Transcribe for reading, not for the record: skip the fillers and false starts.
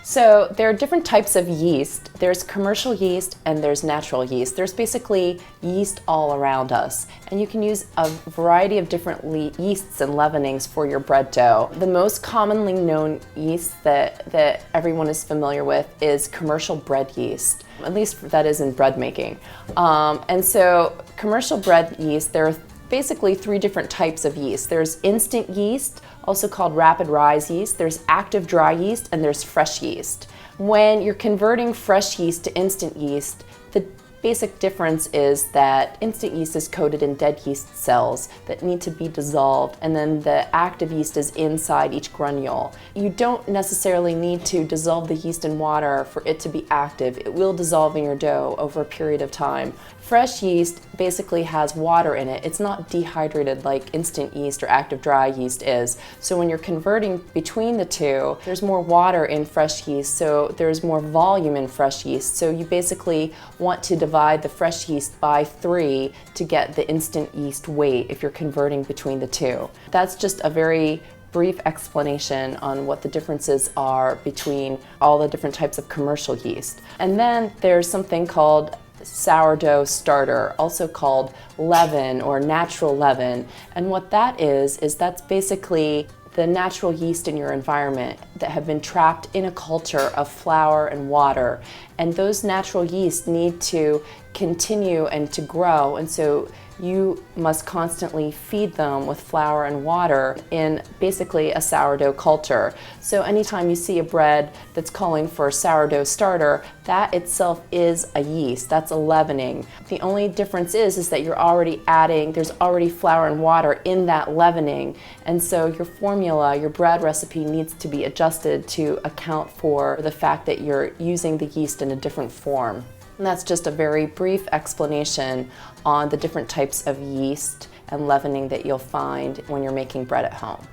So there are different types of yeast. There's commercial yeast and there's natural yeast. There's basically yeast all around us, and you can use a variety of different yeasts and leavenings for your bread dough. The most commonly known yeast that everyone is familiar with is commercial bread yeast, at least that is in bread making. And so commercial bread yeast, there are basically three different types of yeast. There's instant yeast, also called rapid rise yeast, there's active dry yeast, and there's fresh yeast. When you're converting fresh yeast to instant yeast, the basic difference is that instant yeast is coated in dead yeast cells that need to be dissolved, and then the active yeast is inside each granule. You don't necessarily need to dissolve the yeast in water for it to be active. It will dissolve in your dough over a period of time. Fresh yeast basically has water in it. It's not dehydrated like instant yeast or active dry yeast is. So when you're converting between the two, there's more water in fresh yeast, so there's more volume in fresh yeast. So you basically want to divide the fresh yeast by 3 to get the instant yeast weight if you're converting between the two. That's just a very brief explanation on what the differences are between all the different types of commercial yeast. And then there's something called Sourdough Starter, also called leaven or natural leaven. And what that is that's basically the natural yeast in your environment that have been trapped in a culture of flour and water. And those natural yeast need to continue and to grow, and so you must constantly feed them with flour and water in basically a sourdough culture. So anytime you see a bread that's calling for sourdough starter, that itself is a yeast, that's a leavening. The only difference is that you're already adding, there's already flour and water in that leavening, and so your formula, your bread recipe needs to be adjusted to account for the fact that you're using the yeast in a different form. And that's just a very brief explanation on the different types of yeast and leavening that you'll find when you're making bread at home.